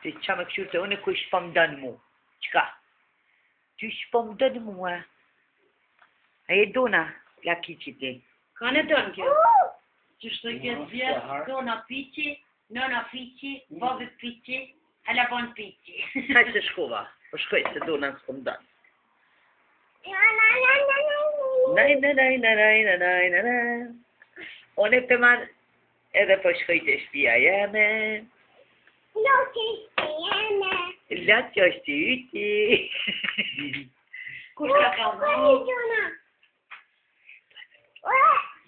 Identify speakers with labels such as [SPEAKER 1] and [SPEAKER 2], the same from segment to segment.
[SPEAKER 1] Ti qa me këshur të une ku ishë po më dënë mu. Qka? Ty ishë po më dënë mu, e? A je dona, laki që ti?
[SPEAKER 2] Ka në dënë kjo? Qështë të këtë vjetë, dona piqi, nëna piqi, babi piqi, halabon piqi.
[SPEAKER 1] Kaj se shkova, po shkoj se dona s'po më dënë. Naj. One për marë, edhe po shkoj të shpia jeme. Latë është të yti.
[SPEAKER 2] Kush ka ka më?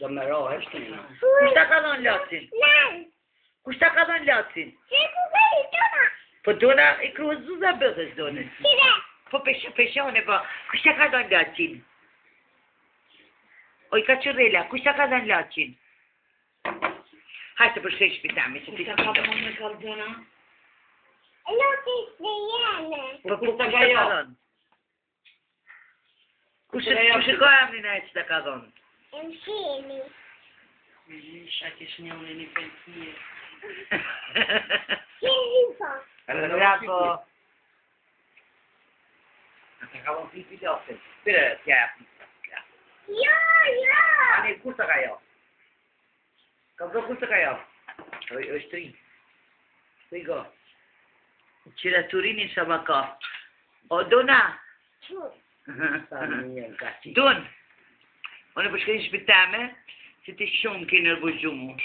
[SPEAKER 3] Do me ro, është një.
[SPEAKER 1] Kush ta ka dhënë latin? Kush ta ka dhënë latin? Po dona i kruë zuza bëdhës donës. Po peshone, po. Kush ta ka dhënë latin? Oj, ka qërrela, kush ta ka dhënë latin? Hajtë të përshkej shpitami, që ti
[SPEAKER 2] Kush ka ka më me kaldona?
[SPEAKER 1] Po kush ta ka dhënë? Kush ka emrin e që ta ka dhënë?
[SPEAKER 2] Shak ish një unë një pëlqie.
[SPEAKER 1] Bravo.
[SPEAKER 3] Ka ka më pipi lopin.
[SPEAKER 1] Pire, tja. Ani, kus të ka jo? Ka vdo kus të ka jo? është tri. Të i go. Qira turinin sa ma ka. O, dona. Don. Unë përshkërin shpitame, se ti shumë ki nërbuxumu.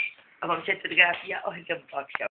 [SPEAKER 1] Apo më qëtë të grafia, ojë të më pak